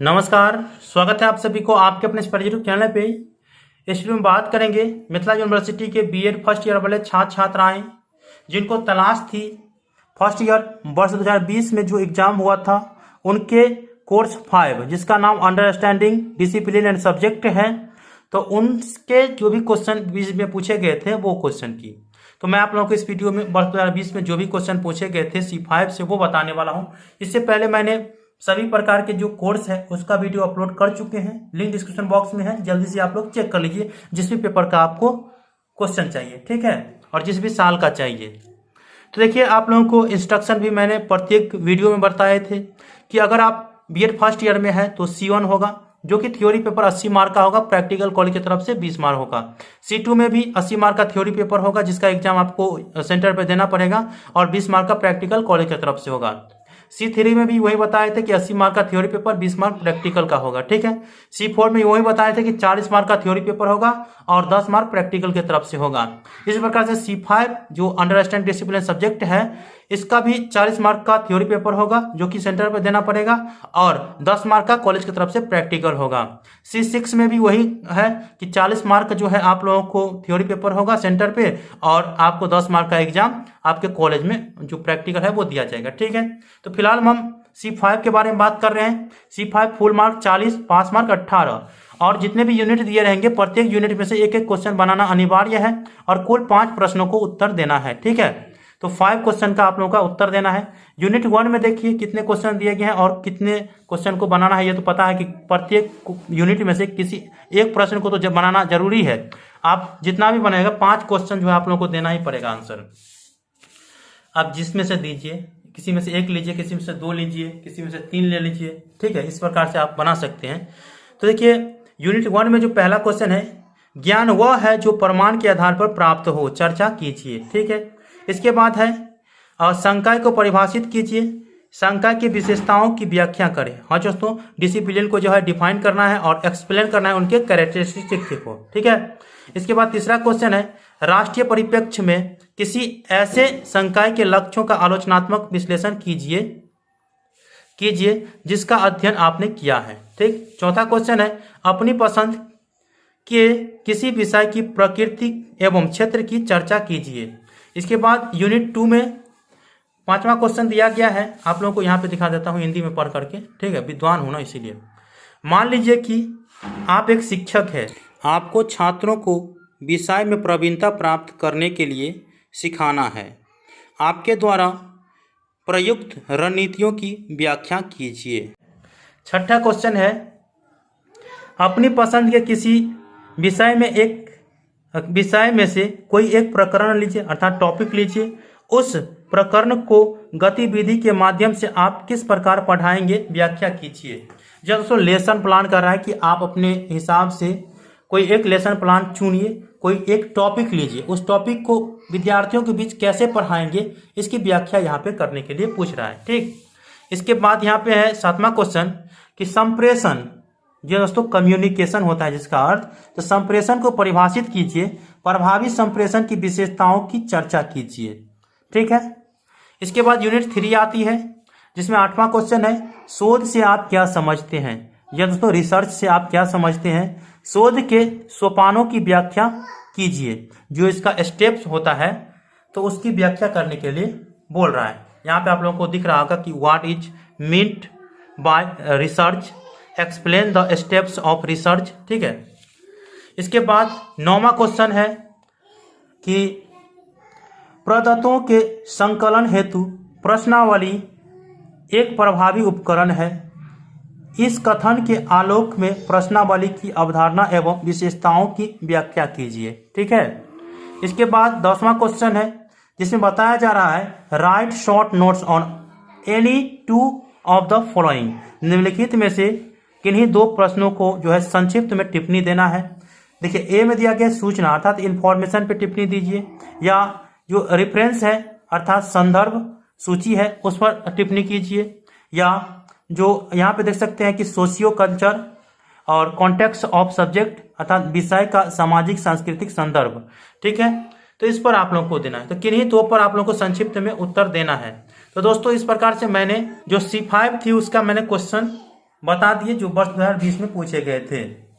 नमस्कार, स्वागत है आप सभी को आपके अपने इस यूट्यूब चैनल पे। इस वीडियो में बात करेंगे मिथिला यूनिवर्सिटी के बीएड फर्स्ट ईयर वाले छात्र छात्राएं जिनको तलाश थी फर्स्ट ईयर वर्ष 2020 में जो एग्जाम हुआ था उनके कोर्स 5 जिसका नाम अंडरस्टैंडिंग डिसिप्लिन एंड सब्जेक्ट है। तो उनके जो भी क्वेश्चन बीच में पूछे गए थे वो क्वेश्चन की तो मैं आप लोगों को इस वीडियो में वर्ष 2020 में जो भी क्वेश्चन पूछे गए थे C5 से वो बताने वाला हूँ। इससे पहले मैंने सभी प्रकार के जो कोर्स है उसका वीडियो अपलोड कर चुके हैं, लिंक डिस्क्रिप्शन बॉक्स में है, जल्दी से आप लोग चेक कर लीजिए जिस भी पेपर का आपको क्वेश्चन चाहिए, ठीक है, और जिस भी साल का चाहिए। तो देखिए आप लोगों को इंस्ट्रक्शन भी मैंने प्रत्येक वीडियो में बताए थे कि अगर आप बीएड फर्स्ट ईयर में है तो C1 होगा जो कि थ्योरी पेपर 80 मार्क का होगा, प्रैक्टिकल कॉलेज की तरफ से 20 मार्क होगा। C2 में भी 80 मार्क का थ्योरी पेपर होगा जिसका एग्जाम आपको सेंटर पर देना पड़ेगा और 20 मार्क का प्रैक्टिकल कॉलेज की तरफ से होगा। C3 में भी वही बताए थे कि 80 मार्क का थ्योरी पेपर 20 मार्क प्रैक्टिकल का होगा, ठीक है। C4 में वही बताए थे कि 40 मार्क का थ्योरी पेपर होगा और 10 मार्क प्रैक्टिकल की तरफ से होगा। इस प्रकार से C5 जो अंडरस्टैंड डिसिप्लिन सब्जेक्ट है इसका भी 40 मार्क का थ्योरी पेपर होगा जो कि सेंटर पर देना पड़ेगा और 10 मार्क का कॉलेज की तरफ से प्रैक्टिकल होगा। C6 में भी वही है कि 40 मार्क जो है आप लोगों को थ्योरी पेपर होगा सेंटर पे और आपको 10 मार्क का एग्जाम आपके कॉलेज में जो प्रैक्टिकल है वो दिया जाएगा, ठीक है। तो फिलहाल हम C5 के बारे में बात कर रहे हैं। C5 फुल मार्क 40, पास मार्क 18 और जितने भी यूनिट दिए रहेंगे प्रत्येक यूनिट में से एक एक क्वेश्चन बनाना अनिवार्य है और कुल 5 प्रश्नों को उत्तर देना है, ठीक है। तो 5 क्वेश्चन का आप लोगों का उत्तर देना है। यूनिट 1 में देखिए कितने क्वेश्चन दिए गए हैं और कितने क्वेश्चन को बनाना है। ये तो पता है कि प्रत्येक यूनिट में से किसी एक प्रश्न को तो जब बनाना जरूरी है। आप जितना भी बनेगा 5 क्वेश्चन जो है आप लोगों को देना ही पड़ेगा आंसर। आप जिसमें से दीजिए, किसी में से 1 लीजिए, किसी में से 2 लीजिए, किसी में से 3 ले लीजिए, ठीक है। इस प्रकार से आप बना सकते हैं। तो देखिए यूनिट 1 में जो पहला क्वेश्चन है, ज्ञान वह है जो प्रमाण के आधार पर प्राप्त हो, चर्चा कीजिए, ठीक है। इसके बाद है संकाय को परिभाषित कीजिए, संकाय की विशेषताओं की व्याख्या करें। हाँ दोस्तों, डिसिप्लिन को जो है डिफाइन करना है और एक्सप्लेन करना है उनके कैरेक्टरिस्टिक्स को, ठीक है। इसके बाद तीसरा क्वेश्चन है, राष्ट्रीय परिप्रेक्ष्य में किसी ऐसे संकाय के लक्ष्यों का आलोचनात्मक विश्लेषण कीजिए जिसका अध्ययन आपने किया है, ठीक। चौथा क्वेश्चन है, अपनी पसंद के किसी विषय की प्रकृति एवं क्षेत्र की चर्चा कीजिए। इसके बाद यूनिट 2 में 5वां क्वेश्चन दिया गया है, आप लोगों को यहाँ पे दिखा देता हूँ हिंदी में पढ़ करके, ठीक है, विद्वान हूँ ना इसीलिए। मान लीजिए कि आप एक शिक्षक है, आपको छात्रों को विषय में प्रवीणता प्राप्त करने के लिए सिखाना है। आपके द्वारा प्रयुक्त रणनीतियों की व्याख्या कीजिए। छठा क्वेश्चन है, अपनी पसंद के किसी विषय में से कोई एक प्रकरण लीजिए अर्थात टॉपिक लीजिए। उस प्रकरण को गतिविधि के माध्यम से आप किस प्रकार पढ़ाएंगे, व्याख्या कीजिए। जब दोस्तों लेसन प्लान कर रहा है कि आप अपने हिसाब से कोई एक लेसन प्लान चुनिए, कोई एक टॉपिक लीजिए, उस टॉपिक को विद्यार्थियों के बीच कैसे पढ़ाएंगे इसकी व्याख्या यहाँ पे करने के लिए पूछ रहा है, ठीक। इसके बाद यहाँ पे है 7वां क्वेश्चन कि संप्रेषण, जो दोस्तों कम्युनिकेशन होता है जिसका अर्थ, तो संप्रेषण को परिभाषित कीजिए, प्रभावी संप्रेषण की विशेषताओं की चर्चा कीजिए, ठीक है। इसके बाद यूनिट 3 आती है जिसमें 8वां क्वेश्चन है, शोध से आप क्या समझते हैं। यह दोस्तों रिसर्च से आप क्या समझते हैं, शोध के सोपानों की व्याख्या कीजिए। जो इसका स्टेप्स होता है तो उसकी व्याख्या करने के लिए बोल रहा है। यहाँ पे आप लोगों को दिख रहा होगा कि what is meant by research, explain the steps of research, ठीक है। इसके बाद 9वां क्वेश्चन है कि प्रदत्तों के संकलन हेतु प्रश्नावली एक प्रभावी उपकरण है। इस कथन के आलोक में प्रश्नावली की अवधारणा एवं विशेषताओं की व्याख्या कीजिए, ठीक है। इसके बाद 10वां क्वेश्चन है जिसमें बताया जा रहा है, right short notes on any 2 of the following. निम्नलिखित में से किन्हीं 2 प्रश्नों को जो है संक्षिप्त में टिप्पणी देना है। देखिए ए में दिया गया सूचना अर्थात इंफॉर्मेशन पे टिप्पणी दीजिए, या जो रेफरेंस है अर्थात संदर्भ सूची है उस पर टिप्पणी कीजिए, या जो यहाँ पे देख सकते हैं कि सोशियो कल्चर और कॉन्टेक्स्ट ऑफ सब्जेक्ट अर्थात विषय का सामाजिक सांस्कृतिक संदर्भ, ठीक है। तो इस पर आप लोगों को देना है। तो किन्हीं 2 पर आप लोगों को संक्षिप्त में उत्तर देना है। तो दोस्तों इस प्रकार से मैंने जो C5 थी उसका मैंने क्वेश्चन बता दिए जो वर्ष 2020 में पूछे गए थे।